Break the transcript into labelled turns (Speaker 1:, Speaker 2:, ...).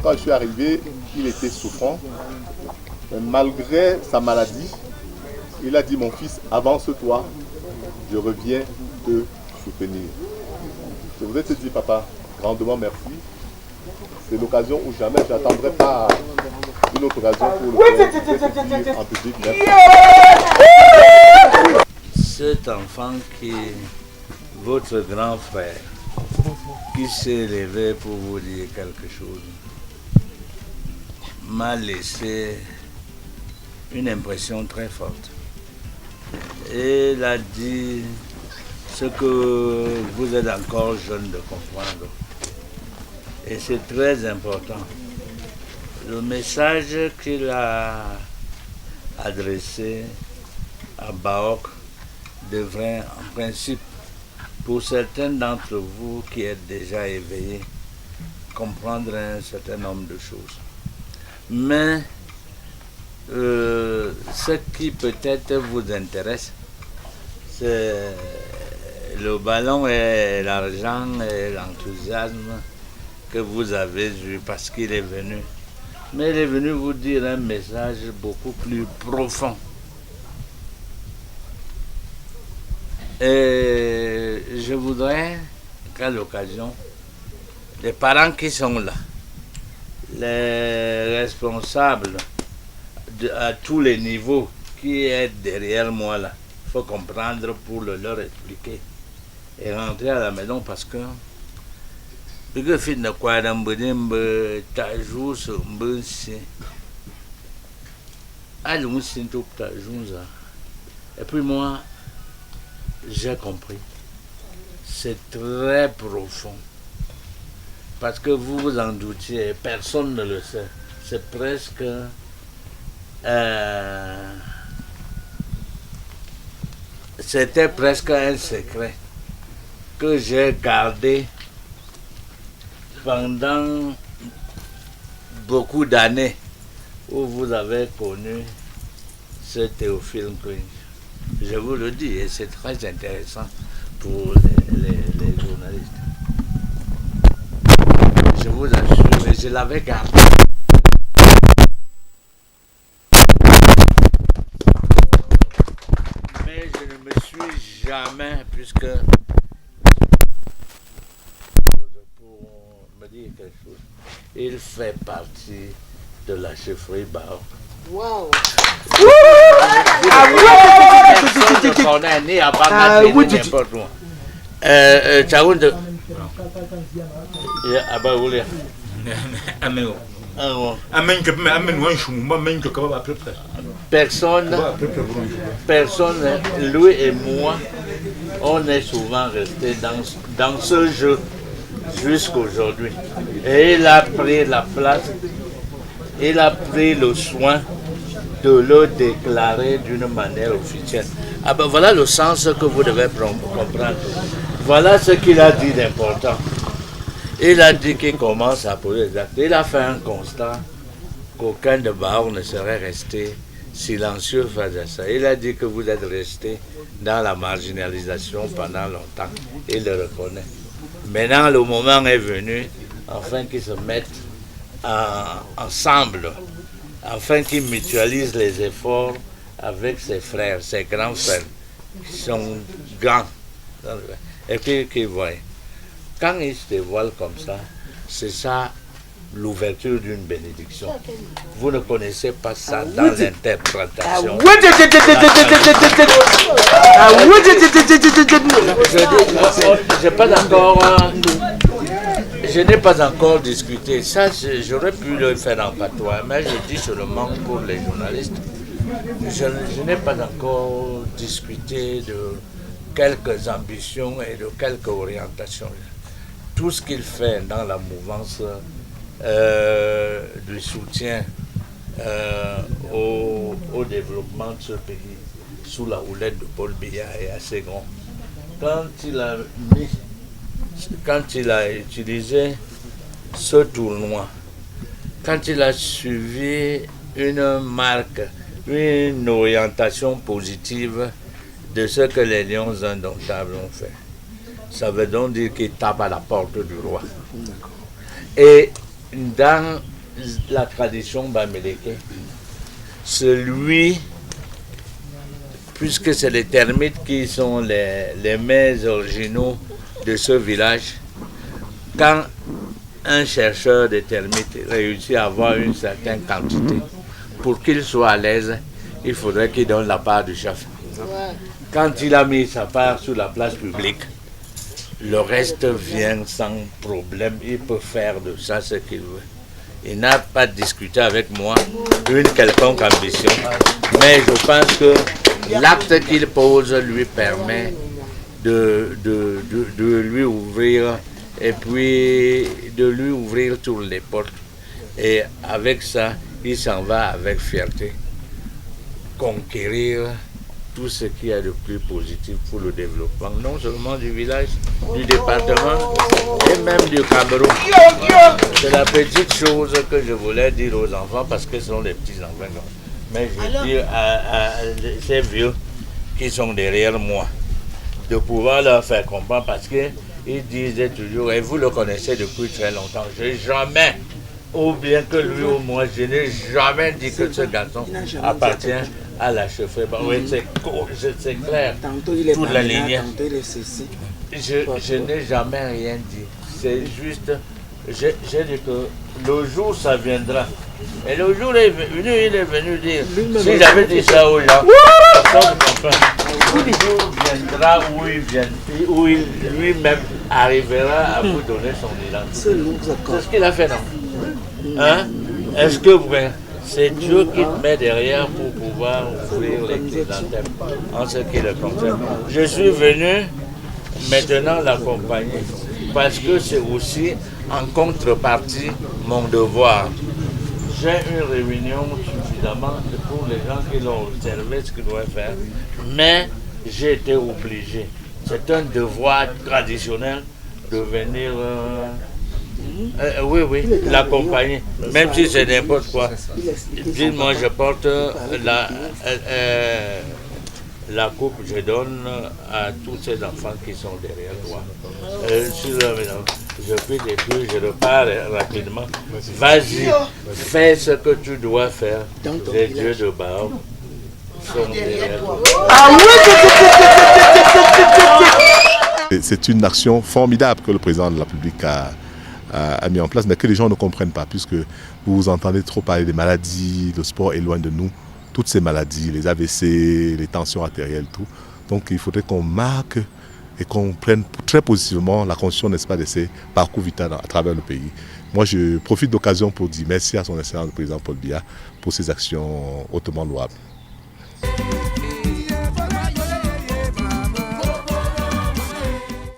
Speaker 1: quand je suis arrivé, il était souffrant. Mais malgré sa maladie, il a dit, mon fils, avance-toi, je reviens te soutenir. Je voudrais te dire, papa, grandement merci. C'est l'occasion où jamais je n'attendrai pas une autre occasion pour le faire en public. Merci.
Speaker 2: Cet enfant qui est votre grand frère, qui s'est levé pour vous dire quelque chose, m'a laissé une impression très forte. Et il a dit ce que vous êtes encore jeune de comprendre. Et c'est très important. Le message qu'il a adressé à Baok devrait, en principe, pour certains d'entre vous qui êtes déjà éveillés, comprendre un certain nombre de choses. Mais ce qui peut-être vous intéresse, c'est le ballon et l'argent et l'enthousiasme que vous avez eu parce qu'il est venu. Mais il est venu vous dire un message beaucoup plus profond. Et je voudrais qu'à l'occasion, les parents qui sont là, les responsables à tous les niveaux qui est derrière moi là, il faut comprendre pour leur expliquer et rentrer à la maison parce que le fait de quoi et puis moi j'ai compris, c'est très profond parce que vous vous en doutiez, personne ne le sait, c'est presque c'était presque un secret que j'ai gardé pendant beaucoup d'années où vous avez connu ce Théophile Queen. Je vous le dis, et c'est très intéressant pour les journalistes. Je vous assure, et je l'avais gardé. Mais je ne me suis jamais, puisque pour me dire quelque chose, il fait partie de la chefferie Baok.
Speaker 3: Wow!
Speaker 2: Personne, lui et moi, on est souvent restés dans ce jeu jusqu'aujourd'hui. Et il a pris la place, il a pris le soin de le déclarer d'une manière officielle. Ah ben voilà le sens que vous devez comprendre. Voilà ce qu'il a dit d'important. Il a dit qu'il commence à poser des actes. Il a fait un constat qu'aucun de Baok ne serait resté silencieux face à ça. Il a dit que vous êtes resté dans la marginalisation pendant longtemps. Il le reconnaît. Maintenant, le moment est venu, afin qu'ils se mettent ensemble, afin qu'ils mutualisent les efforts avec ses frères, ses grands frères, qui sont grands, et puis qu'ils voient. Quand ils se dévoilent comme ça, c'est ça l'ouverture d'une bénédiction. Vous ne connaissez pas ça dans l'interprétation. Je n'ai pas encore discuté. Ça, j'aurais pu le faire en patois, mais je dis seulement pour les journalistes. Je n'ai pas encore discuté de quelques ambitions et de quelques orientations. Tout ce qu'il fait dans la mouvance du soutien au développement de ce pays sous la houlette de Paul Biya est assez grand. Quand il a utilisé ce tournoi, quand il a suivi une marque, une orientation positive de ce que les Lions Indomptables ont fait, ça veut donc dire qu'il tape à la porte du roi. Et dans la tradition Bamileke. Celui, puisque c'est les termites qui sont les mères originaux de ce village, quand un chercheur de termites réussit à avoir une certaine quantité, pour qu'il soit à l'aise, il faudrait qu'il donne la part du chef. Quand il a mis sa part sur la place publique, le reste vient sans problème. Il peut faire de ça ce qu'il veut. Il n'a pas discuté avec moi une quelconque ambition, mais je pense que l'acte qu'il pose lui permet de lui ouvrir et puis de lui ouvrir toutes les portes. Et avec ça, il s'en va avec fierté conquérir tout ce qu'il y a de plus positif pour le développement, non seulement du village, du département et même du Cameroun. C'est la petite chose que je voulais dire aux enfants parce que ce sont les petits enfants. Mais je dis à ces vieux qui sont derrière moi de pouvoir leur faire comprendre parce qu'ils disaient toujours, et vous le connaissez depuis très longtemps, j'ai jamais, ou bien que lui ou moi, je n'ai jamais dit que ce garçon appartient à la chefferie. Oui, c'est clair.
Speaker 3: Tantôt il est
Speaker 2: toute la ligne.
Speaker 3: tantôt il est ceci.
Speaker 2: Je n'ai jamais rien dit. C'est juste, j'ai dit que le jour ça viendra. Et le jour il est venu dire, si j'avais dit ça aux gens, personne ne comprend. Le jour viendra où il lui-même arrivera à vous donner son identité. C'est ce qu'il a fait, non? Hein? Est-ce que vous... C'est Dieu qui te met derrière pour pouvoir ouvrir les chrysanthèmes en ce qui le concerne. Je suis venu maintenant l'accompagner parce que c'est aussi en contrepartie mon devoir. J'ai une réunion suffisamment pour les gens qui l'ont observé ce qu'ils doivent faire, mais j'ai été obligé. C'est un devoir traditionnel de venir... oui, l'accompagner, même si c'est n'importe quoi. Dis-moi, je porte la coupe, je donne à tous ces enfants qui sont derrière toi. Je prie et puis je repars rapidement. Vas-y, fais ce que tu dois faire. Les dieux de Baal sont derrière toi.
Speaker 1: C'est une action formidable que le président de la République a mis en place, mais que les gens ne comprennent pas, puisque vous entendez trop parler des maladies, le sport est loin de nous, toutes ces maladies, les AVC, les tensions artérielles, tout. Donc il faudrait qu'on marque et qu'on prenne très positivement la conscience, n'est-ce pas, de ces parcours vitaux à travers le pays. Moi, je profite d'occasion pour dire merci à son Excellence le président Paul Biya pour ses actions hautement louables.